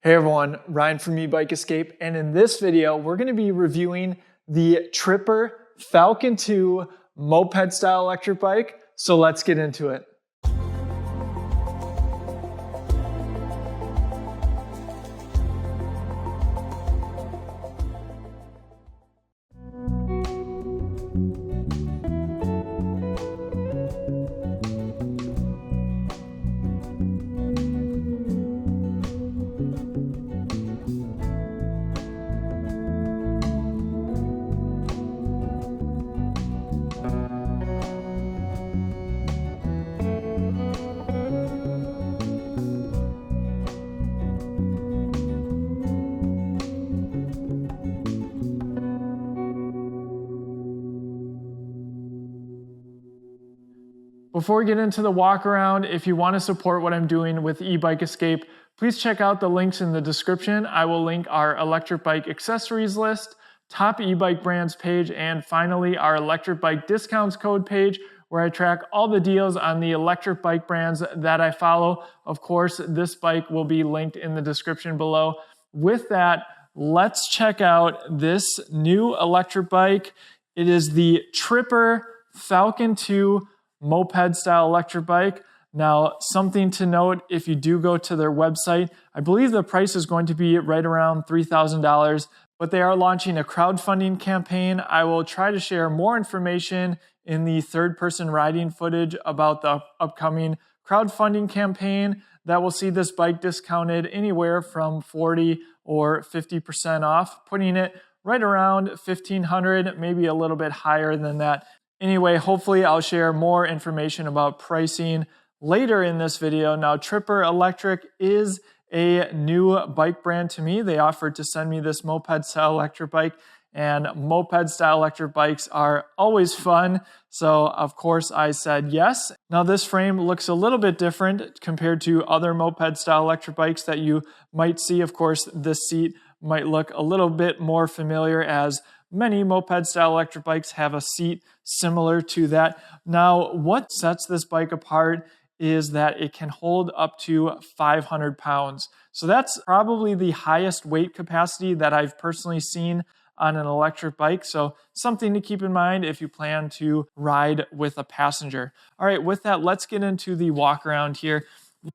Hey everyone, Ryan from Ebike Escape, and in this video, we're going to be reviewing the Tripper Falcon II moped style electric bike. So let's get into it. Before we get into the walk around, if you want to support what I'm doing with Ebike Escape, please check out the links in the description. I will link our electric bike accessories list, top e-bike brands page, and finally our electric bike discounts code page where I track all the deals on the electric bike brands that I follow. Of course, this bike will be linked in the description below. With that, let's check out this new electric bike. It is the Tripper Falcon II moped style electric bike. Now, something to note, if you do go to their website, I believe the price is going to be right around $3,000, but they are launching a crowdfunding campaign. I will try to share more information in the third-person riding footage about the upcoming crowdfunding campaign that will see this bike discounted anywhere from 40 or 50% off, putting it right around $1,500, maybe a little bit higher than that. Anyway, hopefully I'll share more information about pricing later in this video. Now, Tripper Electric is a new bike brand to me. They offered to send me this moped style electric bike, and moped style electric bikes are always fun. So of course I said yes. Now this frame looks a little bit different compared to other moped style electric bikes that you might see. Of course, this seat might look a little bit more familiar, as many moped style electric bikes have a seat similar to that. Now, what sets this bike apart is that it can hold up to 500 pounds. So that's probably the highest weight capacity that I've personally seen on an electric bike. So something to keep in mind if you plan to ride with a passenger. All right, with that, let's get into the walk around here.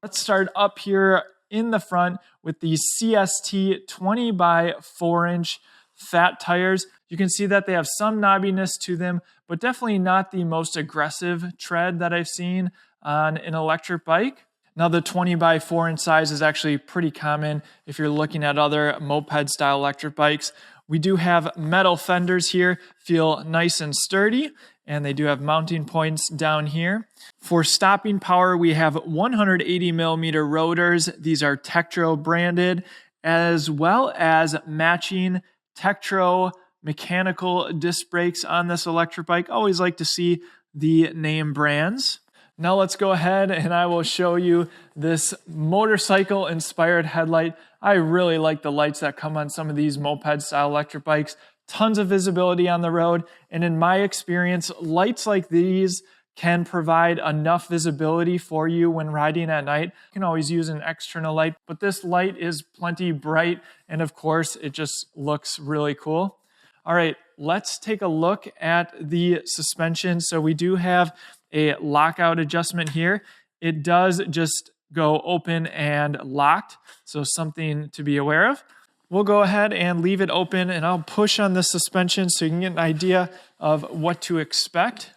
Let's start up here in the front with the CST 20 by 4-inch fat tires. You can see that they have some knobbiness to them, but definitely not the most aggressive tread that I've seen on an electric bike. Now, the 20 by 4-inch size is actually pretty common if you're looking at other moped style electric bikes. We do have metal fenders here, feel nice and sturdy, and they do have mounting points down here. For stopping power, we have 180 millimeter rotors. These are Tektro branded, as well as matching Tektro mechanical disc brakes on this electric bike. Always like to see the name brands. Now let's go ahead and I will show you this motorcycle inspired headlight. I really like the lights that come on some of these moped style electric bikes. Tons of visibility on the road. And in my experience, lights like these can provide enough visibility for you when riding at night. You can always use an external light, but this light is plenty bright, and of course, it just looks really cool. All right, let's take a look at the suspension. So we do have a lockout adjustment here. It does just go open and locked, so something to be aware of. We'll go ahead and leave it open, and I'll push on the suspension so you can get an idea of what to expect.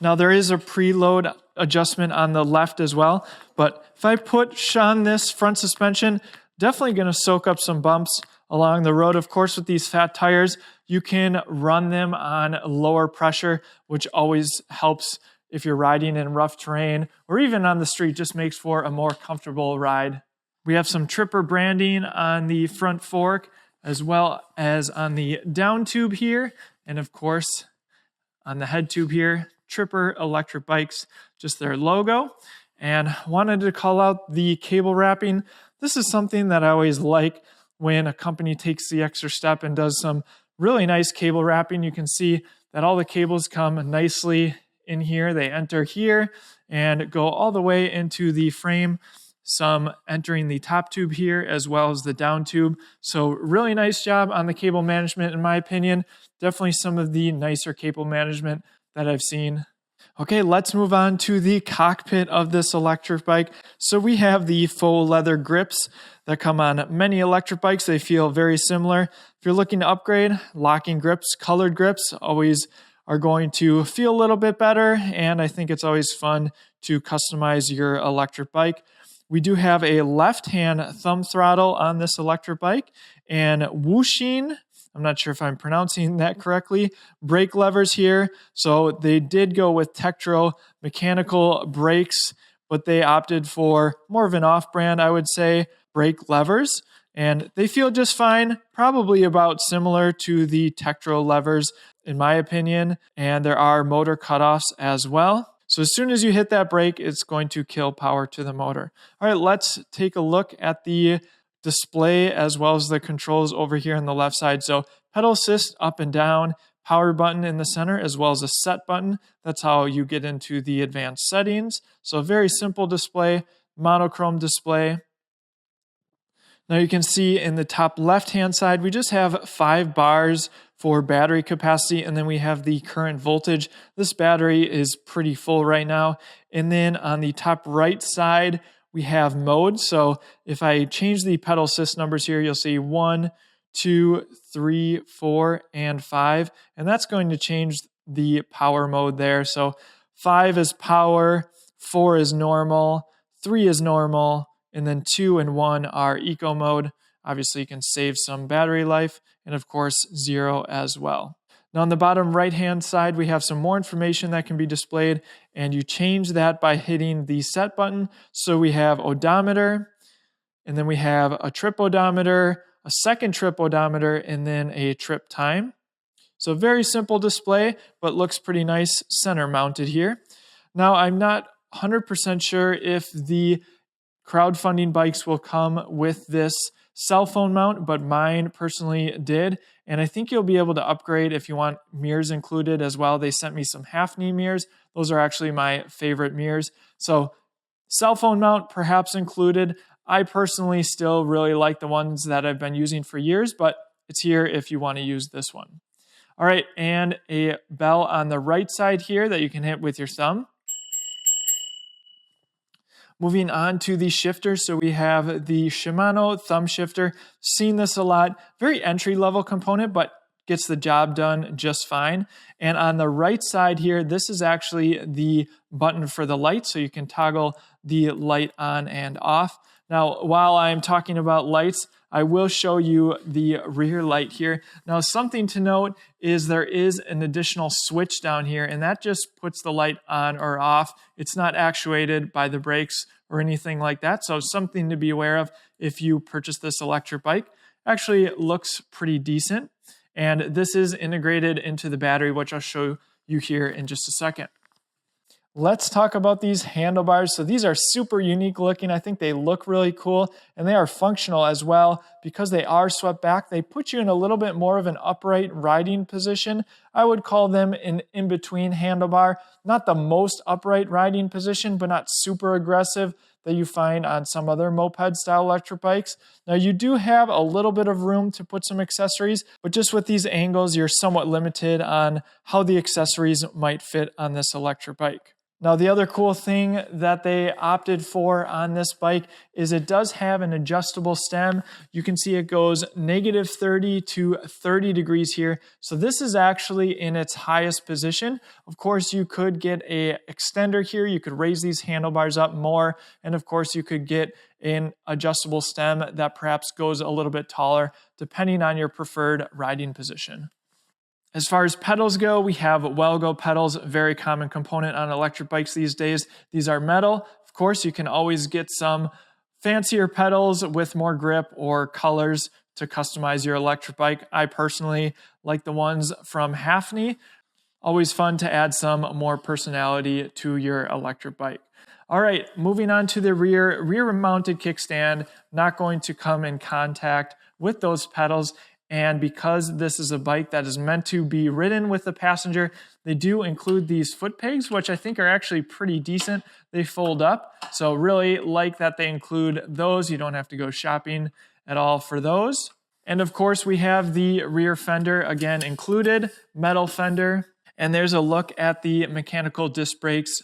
Now, there is a preload adjustment on the left as well, but if I push on this front suspension, definitely going to soak up some bumps along the road. Of course, with these fat tires, you can run them on lower pressure, which always helps if you're riding in rough terrain or even on the street. Just makes for a more comfortable ride. We have some Tripper branding on the front fork as well as on the down tube here, and of course on the head tube here, Tripper Electric Bikes, just their logo. And wanted to call out the cable wrapping. This is something that I always like when a company takes the extra step and does some really nice cable wrapping. You can see that all the cables come nicely in here. They enter here and go all the way into the frame. some entering the top tube here as well as the down tube. So really nice job on the cable management in my opinion. Definitely some of the nicer cable management that I've seen. Okay, let's move on to the cockpit of this electric bike. So we have the faux leather grips that come on many electric bikes. They feel very similar. If you're looking to upgrade, locking grips, colored grips always are going to feel a little bit better. And I think it's always fun to customize your electric bike. We do have a left-hand thumb throttle on this electric bike and whooshing, I'm not sure if I'm pronouncing that correctly, brake levers here. So they did go with Tektro mechanical brakes, but they opted for more of an off-brand, I would say, brake levers. And they feel just fine, probably about similar to the Tektro levers, in my opinion. And there are motor cutoffs as well. So as soon as you hit that brake, it's going to kill power to the motor. All right, let's take a look at the display as well as the controls over here on the left side. So pedal assist up and down, power button in the center, as well as a set button. That's how you get into the advanced settings. So very simple display, monochrome display. Now you can see in the top left-hand side, we just have 5 bars for battery capacity, and then we have the current voltage. This battery is pretty full right now. And then on the top right side, we have mode. So if I change the pedal assist numbers here, you'll see 1, 2, 3, 4, and 5. And that's going to change the power mode there. So 5 is power, 4 is normal, 3 is normal, and then 2 and 1 are eco mode. Obviously, you can save some battery life, and of course, 0 as well. Now on the bottom right-hand side, we have some more information that can be displayed, and you change that by hitting the set button. So we have odometer, and then we have a trip odometer, a second trip odometer, and then a trip time. So very simple display, but looks pretty nice center mounted here. Now I'm not 100% sure if the crowdfunding bikes will come with this cell phone mount, but mine personally did. And I think you'll be able to upgrade if you want mirrors included as well. They sent me some half-knee mirrors. Those are actually my favorite mirrors. So cell phone mount perhaps included. I personally still really like the ones that I've been using for years, but it's here if you want to use this one. All right, and a bell on the right side here that you can hit with your thumb. Moving on to the shifter, so we have the Shimano thumb shifter. Seen this a lot. Very entry-level component, but gets the job done just fine. And on the right side here, this is actually the button for the light, so you can toggle the light on and off. Now, while I'm talking about lights, I will show you the rear light here. Now, something to note is there is an additional switch down here, and that just puts the light on or off. It's not actuated by the brakes or anything like that, so something to be aware of if you purchase this electric bike. Actually, it looks pretty decent, and this is integrated into the battery, which I'll show you here in just a second. Let's talk about these handlebars. So these are super unique looking. I think they look really cool, and they are functional as well. Because they are swept back, they put you in a little bit more of an upright riding position. I would call them an in-between handlebar. Not the most upright riding position, but not super aggressive that you find on some other moped style electric bikes. Now you do have a little bit of room to put some accessories, but just with these angles, you're somewhat limited on how the accessories might fit on this electric bike. Now, the other cool thing that they opted for on this bike is it does have an adjustable stem. You can see it goes -30 to 30 degrees here. So this is actually in its highest position. Of course, you could get an extender here. You could raise these handlebars up more. And of course, you could get an adjustable stem that perhaps goes a little bit taller, depending on your preferred riding position. As far as pedals go, we have well-go pedals, a very common component on electric bikes these days. These are metal. Of course, you can always get some fancier pedals with more grip or colors to customize your electric bike. I personally like the ones from Halfney. Always fun to add some more personality to your electric bike. All right, moving on to the rear mounted kickstand, not going to come in contact with those pedals. And because this is a bike that is meant to be ridden with the passenger, they do include these foot pegs, which I think are actually pretty decent. They fold up. So really like that they include those. You don't have to go shopping at all for those. And of course, we have the rear fender, again, included, metal fender. And there's a look at the mechanical disc brakes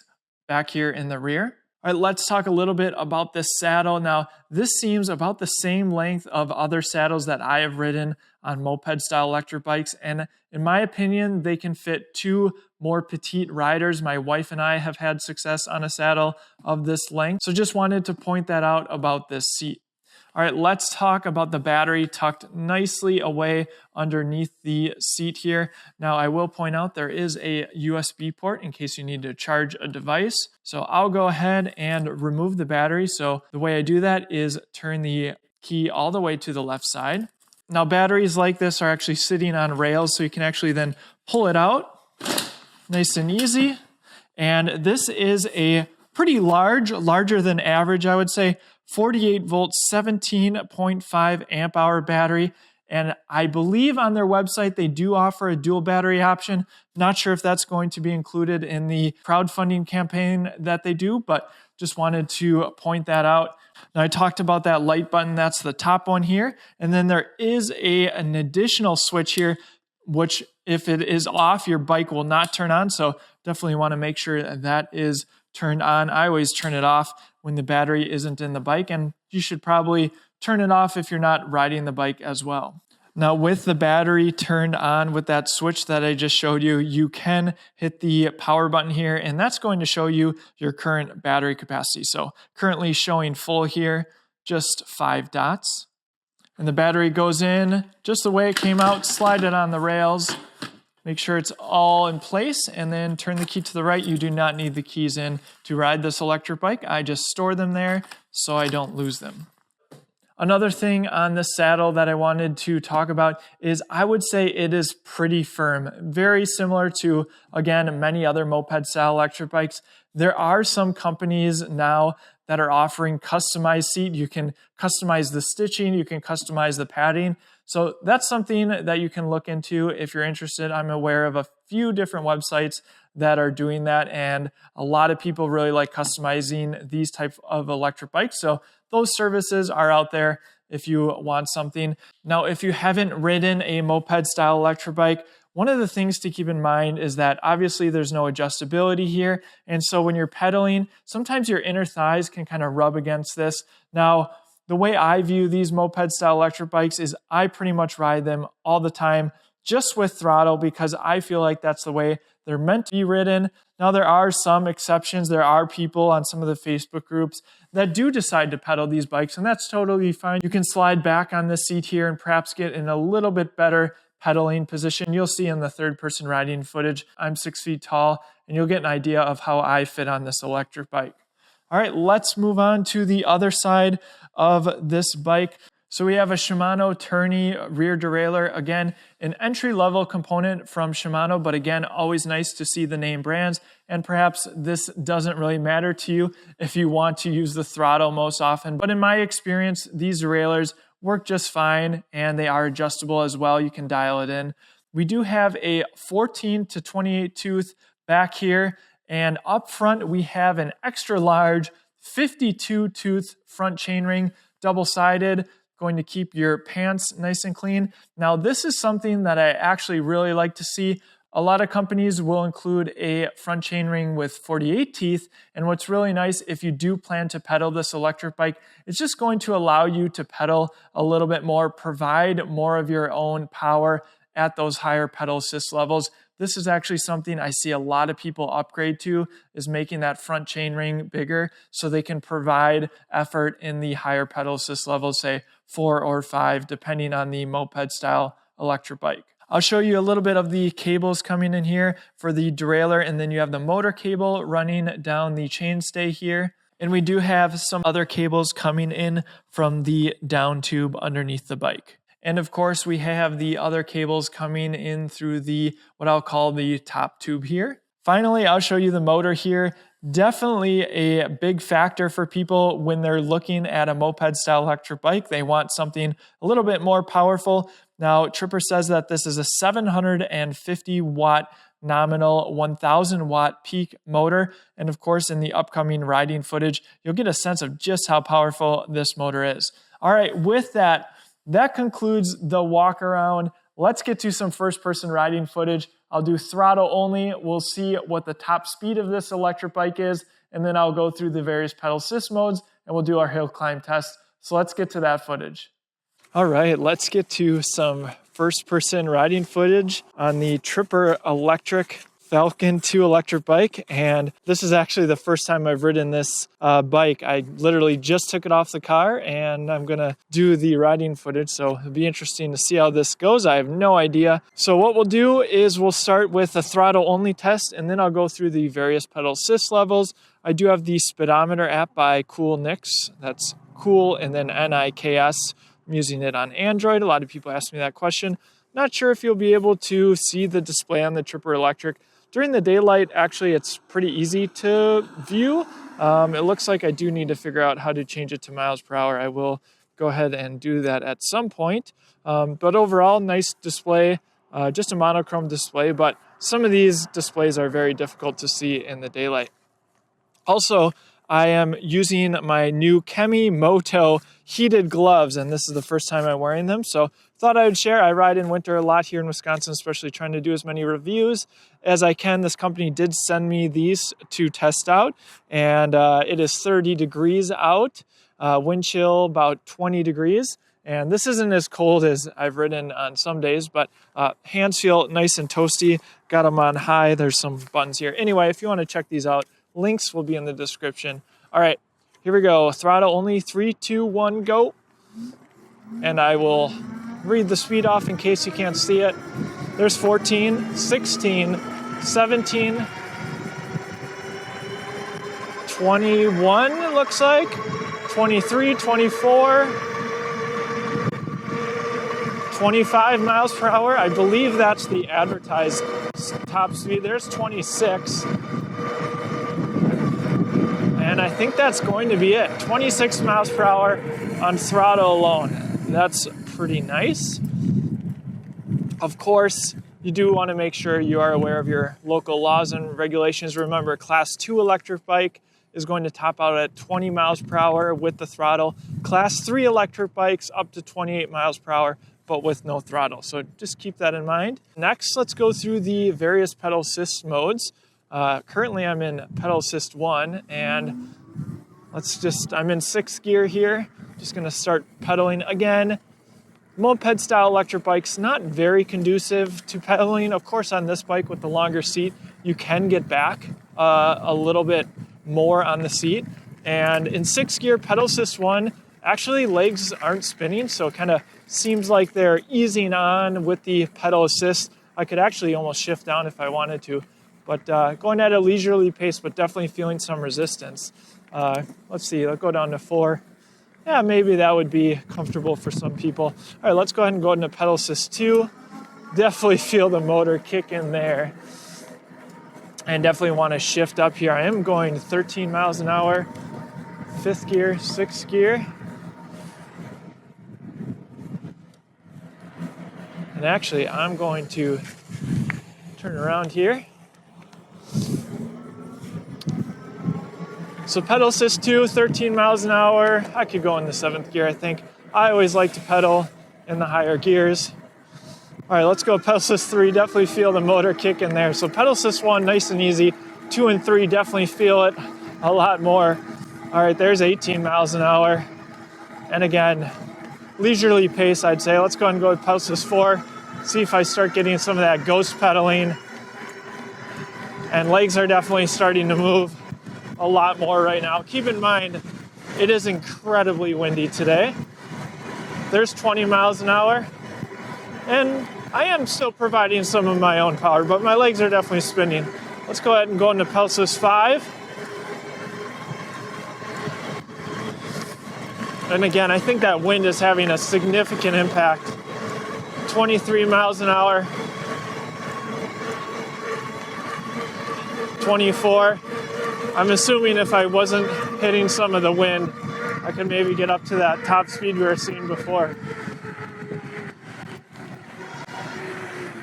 back here in the rear. All right, let's talk a little bit about this saddle. Now, this seems about the same length of other saddles that I have ridden on moped-style electric bikes. And in my opinion, they can fit 2 more petite riders. My wife and I have had success on a saddle of this length. So just wanted to point that out about this seat. All right, let's talk about the battery tucked nicely away underneath the seat here. Now, I will point out there is a USB port in case you need to charge a device. So I'll go ahead and remove the battery. So the way I do that is turn the key all the way to the left side. Now, batteries like this are actually sitting on rails, so you can actually then pull it out nice and easy. And this is a pretty larger than average, I would say, 48 volt, 17.5 amp hour battery. And I believe on their website, they do offer a dual battery option. Not sure if that's going to be included in the crowdfunding campaign that they do, but just wanted to point that out. Now, I talked about that light button. That's the top one here. And then there is an additional switch here, which if it is off, your bike will not turn on. So definitely want to make sure that is turned on. I always turn it off when the battery isn't in the bike, and you should probably turn it off if you're not riding the bike as well. Now, with the battery turned on with that switch that I just showed you, you can hit the power button here, and that's going to show you your current battery capacity. So currently showing full here, just 5 dots. And the battery goes in just the way it came out, slide it on the rails, make sure it's all in place, and then turn the key to the right. You do not need the keys in to ride this electric bike. I just store them there so I don't lose them. Another thing on this saddle that I wanted to talk about is I would say it is pretty firm. Very similar to, again, many other moped-style electric bikes. There are some companies now that are offering customized seat. You can customize the stitching, you can customize the padding. So that's something that you can look into if you're interested. I'm aware of a few different websites that are doing that, and a lot of people really like customizing these types of electric bikes. So those services are out there if you want something. Now, if you haven't ridden a moped-style electric bike, one of the things to keep in mind is that obviously there's no adjustability here. And so when you're pedaling, sometimes your inner thighs can kind of rub against this. Now, the way I view these moped-style electric bikes is I pretty much ride them all the time just with throttle because I feel like that's the way they're meant to be ridden. Now, there are some exceptions. There are people on some of the Facebook groups that do decide to pedal these bikes, and that's totally fine. You can slide back on this seat here and perhaps get in a little bit better pedaling position. You'll see in the third-person riding footage, I'm 6 feet tall, and you'll get an idea of how I fit on this electric bike. All right, let's move on to the other side of this bike. So we have a Shimano Tourney rear derailleur. Again, an entry-level component from Shimano, but again, always nice to see the name brands. And perhaps this doesn't really matter to you if you want to use the throttle most often. But in my experience, these derailleurs work just fine, and they are adjustable as well. You can dial it in. We do have a 14 to 28 tooth back here, and up front, we have an extra large 52 tooth front chainring, double-sided, going to keep your pants nice and clean. Now, this is something that I actually really like to see. A lot of companies will include a front chainring with 48 teeth, and what's really nice if you do plan to pedal this electric bike, it's just going to allow you to pedal a little bit more, provide more of your own power at those higher pedal assist levels. This is actually something I see a lot of people upgrade to, is making that front chainring bigger so they can provide effort in the higher pedal assist levels, say 4 or 5, depending on the moped style electric bike. I'll show you a little bit of the cables coming in here for the derailleur, and then you have the motor cable running down the chainstay here. And we do have some other cables coming in from the down tube underneath the bike. And of course, we have the other cables coming in through the, what I'll call the top tube here. Finally, I'll show you the motor here. Definitely a big factor for people when they're looking at a moped style electric bike. They want something a little bit more powerful. Now, Tripper says that this is a 750 watt nominal 1000 watt peak motor. And of course, in the upcoming riding footage, you'll get a sense of just how powerful this motor is. All right, with that, that concludes the walk around. Let's get to some first person riding footage. I'll do throttle only. We'll see what the top speed of this electric bike is, and then I'll go through the various pedal assist modes and we'll do our hill climb test. So let's get to that footage. All right, let's get to some first person riding footage on the Tripper Electric Falcon II electric bike. And this is actually the first time I've ridden this bike. I literally just took it off the car and I'm gonna do the riding footage. So it'll be interesting to see how this goes. I have no idea. So what we'll do is we'll start with a throttle only test and then I'll go through the various pedal assist levels. I do have the speedometer app by Cool Nix. That's Cool and then Niks. I'm using it on Android. A lot of people ask me that question. Not sure if you'll be able to see the display on the Tripper Electric. During the daylight, actually, it's pretty easy to view. It looks like I do need to figure out how to change it to miles per hour. I will go ahead and do that at some point. But overall, nice display, just a monochrome display, but some of these displays are very difficult to see in the daylight. Also, I am using my new Kemi Moto heated gloves, and this is the first time I'm wearing them, so thought I would share. I ride in winter a lot here in Wisconsin, especially trying to do as many reviews as I can. This company did send me these to test out, and it is 30 degrees out, wind chill about 20 degrees, and this isn't as cold as I've ridden on some days, but hands feel nice and toasty. Got them on high. There's some buttons here. Anyway, if you want to check these out, links will be in the description. All right, here we go. Throttle only, 3, 2, 1, go. And I will read the speed off in case you can't see it. There's 14, 16, 17, 21, it looks like, 23, 24, 25 miles per hour. I believe that's the advertised top speed. There's 26. And I think that's going to be it. 26 miles per hour on throttle alone. That's pretty nice. Of course, you do want to make sure you are aware of your local laws and regulations. Remember, Class 2 electric bike is going to top out at 20 miles per hour with the throttle. Class 3 electric bikes up to 28 miles per hour, but with no throttle. So just keep that in mind. Next, let's go through the various pedal assist modes. Currently I'm in pedal assist 1 and I'm in 6th gear here. Just gonna start pedaling again. Moped style electric bikes, not very conducive to pedaling. Of course, on this bike with the longer seat, you can get back a little bit more on the seat. And in 6th gear, pedal assist 1, actually legs aren't spinning, so it kind of seems like they're easing on with the pedal assist. I could actually almost shift down if I wanted to. But going at a leisurely pace, but definitely feeling some resistance. Let's see, let's go down to 4. Yeah, maybe that would be comfortable for some people. All right, let's go ahead and go into pedal assist 2. Definitely feel the motor kick in there. And definitely want to shift up here. I am going 13 miles an hour. 5th gear, 6th gear. And actually, I'm going to turn around here. So pedal assist 2, 13 miles an hour. I could go in the 7th gear, I think. I always like to pedal in the higher gears. All right, let's go pedal assist 3. Definitely feel the motor kick in there. So pedal assist 1, nice and easy. 2 and 3, definitely feel it a lot more. All right, there's 18 miles an hour. And again, leisurely pace, I'd say. Let's go ahead and go with pedal assist 4. See if I start getting some of that ghost pedaling. And legs are definitely starting to move a lot more right now. Keep in mind, it is incredibly windy today. There's 20 miles an hour. And I am still providing some of my own power, but my legs are definitely spinning. Let's go ahead and go into pedal assist 5. And again, I think that wind is having a significant impact. 23 miles an hour. 24. I'm assuming if I wasn't hitting some of the wind, I could maybe get up to that top speed we were seeing before.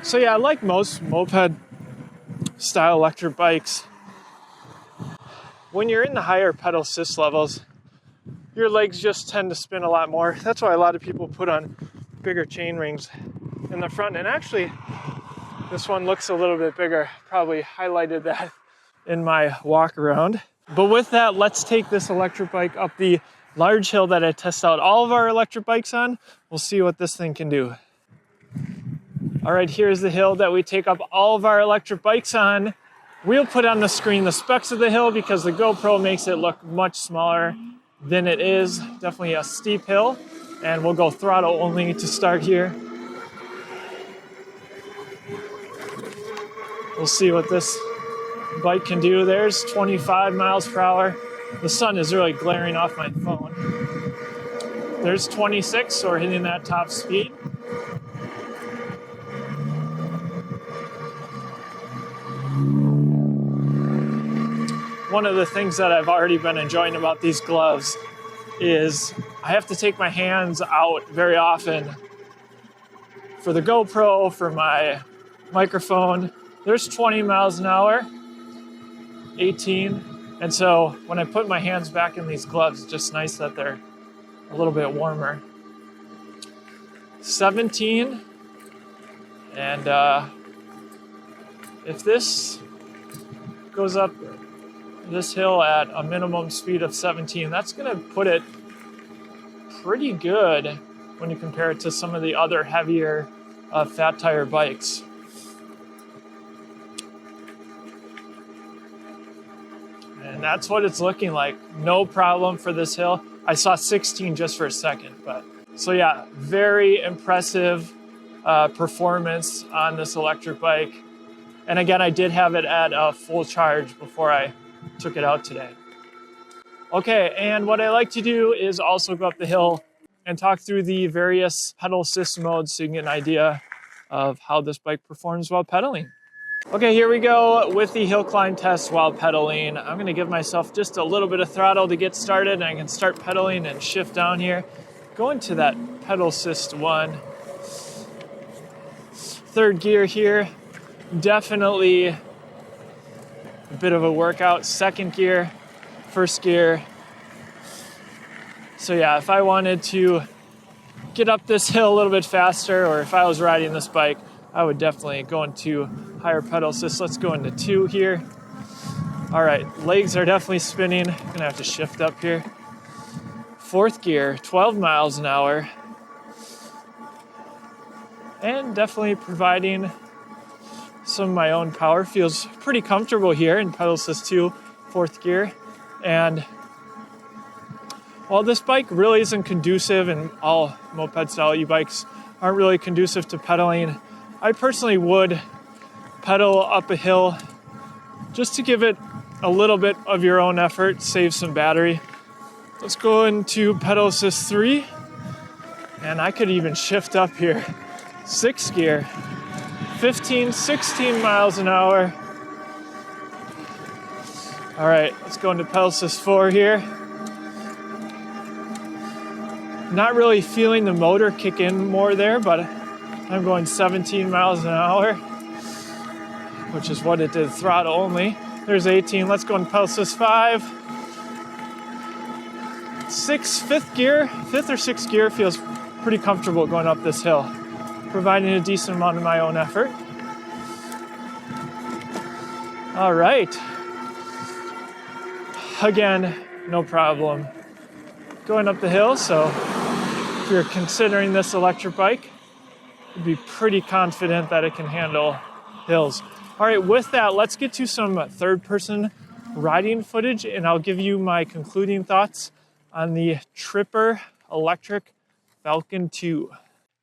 So yeah, like most moped style electric bikes, when you're in the higher pedal assist levels, your legs just tend to spin a lot more. That's why a lot of people put on bigger chain rings in the front. And actually, this one looks a little bit bigger. Probably highlighted that in my walk around. But with that, let's take this electric bike up the large hill that I test out all of our electric bikes on. We'll see what this thing can do. All right, here's the hill that we take up all of our electric bikes on. We'll put on the screen the specs of the hill because the GoPro makes it look much smaller than it is. Definitely a steep hill. And we'll go throttle only to start here. We'll see what this bike can do. There's 25 miles per hour. The sun is really glaring off my phone. There's 26, so we're hitting that top speed. One of the things that I've already been enjoying about these gloves is I have to take my hands out very often for the GoPro, for my microphone. There's 20 miles an hour, 18. And so when I put my hands back in these gloves, it's just nice that they're a little bit warmer. 17. And if this goes up this hill at a minimum speed of 17, that's going to put it pretty good when you compare it to some of the other heavier fat tire bikes. And that's what it's looking like. No problem for this hill. I saw 16 just for a second, but so yeah, very impressive performance on this electric bike. And again, I did have it at a full charge before I took it out today. Okay, and what I like to do is also go up the hill and talk through the various pedal assist modes so you can get an idea of how this bike performs while pedaling. Okay, here we go with the hill climb test while pedaling. I'm going to give myself just a little bit of throttle to get started, and I can start pedaling and shift down here. Go into that pedal assist 1. Third gear here, definitely a bit of a workout. Second gear, first gear. So yeah, if I wanted to get up this hill a little bit faster, or if I was riding this bike, I would definitely go into higher pedal assist. Let's go into 2 here. All right, legs are definitely spinning. I'm gonna have to shift up here. Fourth gear, 12 miles an hour. And definitely providing some of my own power. Feels pretty comfortable here in pedal assist 2, fourth gear. And while this bike really isn't conducive, and all moped style e-bikes aren't really conducive to pedaling, I personally would pedal up a hill just to give it a little bit of your own effort, save some battery. Let's go into pedal assist 3, and I could even shift up here. 6th gear, 15, 16 miles an hour. All right, let's go into pedal assist 4 here. Not really feeling the motor kick in more there, but I'm going 17 miles an hour, which is what it did throttle only. There's 18. Let's go into pedal assist 5. 5th gear, 5th or 6th gear feels pretty comfortable going up this hill, providing a decent amount of my own effort. All right. Again, no problem going up the hill. So if you're considering this electric bike, you'd be pretty confident that it can handle hills. All right, with that, let's get to some third-person riding footage, and I'll give you my concluding thoughts on the Tripper Electric Falcon II.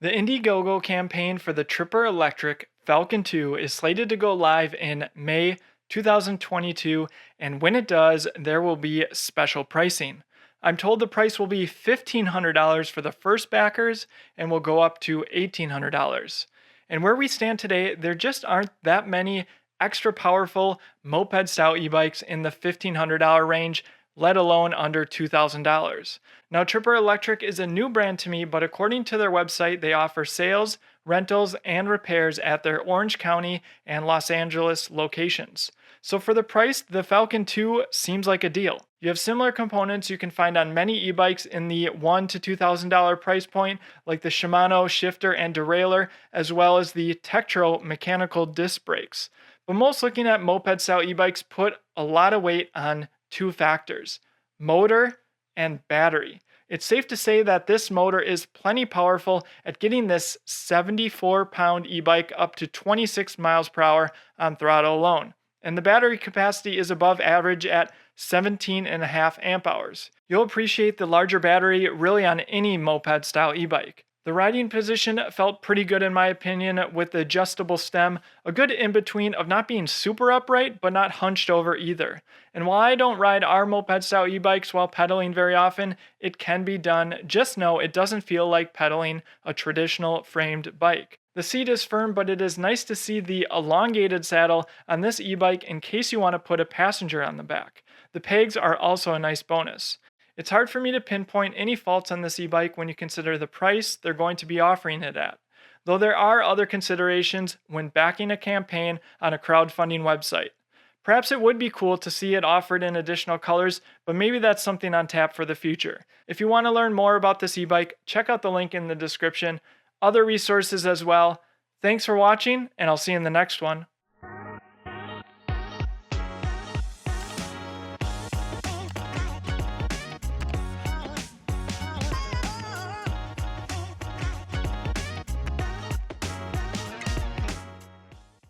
The Indiegogo campaign for the Tripper Electric Falcon II is slated to go live in May 2022, and when it does, there will be special pricing. I'm told the price will be $1,500 for the first backers and will go up to $1,800. And where we stand today, there just aren't that many extra powerful moped-style e-bikes in the $1,500 range, let alone under $2,000. Now, Tripper Electric is a new brand to me, but according to their website, they offer sales rentals, and repairs at their Orange County and Los Angeles locations. So for the price, the Falcon II seems like a deal. You have similar components you can find on many e-bikes in the $1,000 to $2,000 price point, like the Shimano shifter and derailleur, as well as the Tektro mechanical disc brakes. But most looking at moped-style e-bikes put a lot of weight on two factors: motor and battery. It's safe to say that this motor is plenty powerful at getting this 74-pound e-bike up to 26 miles per hour on throttle alone. And the battery capacity is above average at 17.5 amp hours. You'll appreciate the larger battery really on any moped-style e-bike. The riding position felt pretty good in my opinion, with the adjustable stem, a good in-between of not being super upright but not hunched over either. And while I don't ride our moped-style e-bikes while pedaling very often, it can be done. Just know it doesn't feel like pedaling a traditional framed bike. The seat is firm, but it is nice to see the elongated saddle on this e-bike in case you want to put a passenger on the back. The pegs are also a nice bonus. It's hard for me to pinpoint any faults on this e-bike when you consider the price they're going to be offering it at, though there are other considerations when backing a campaign on a crowdfunding website. Perhaps it would be cool to see it offered in additional colors, but maybe that's something on tap for the future. If you want to learn more about this e-bike, check out the link in the description, other resources as well. Thanks for watching, and I'll see you in the next one.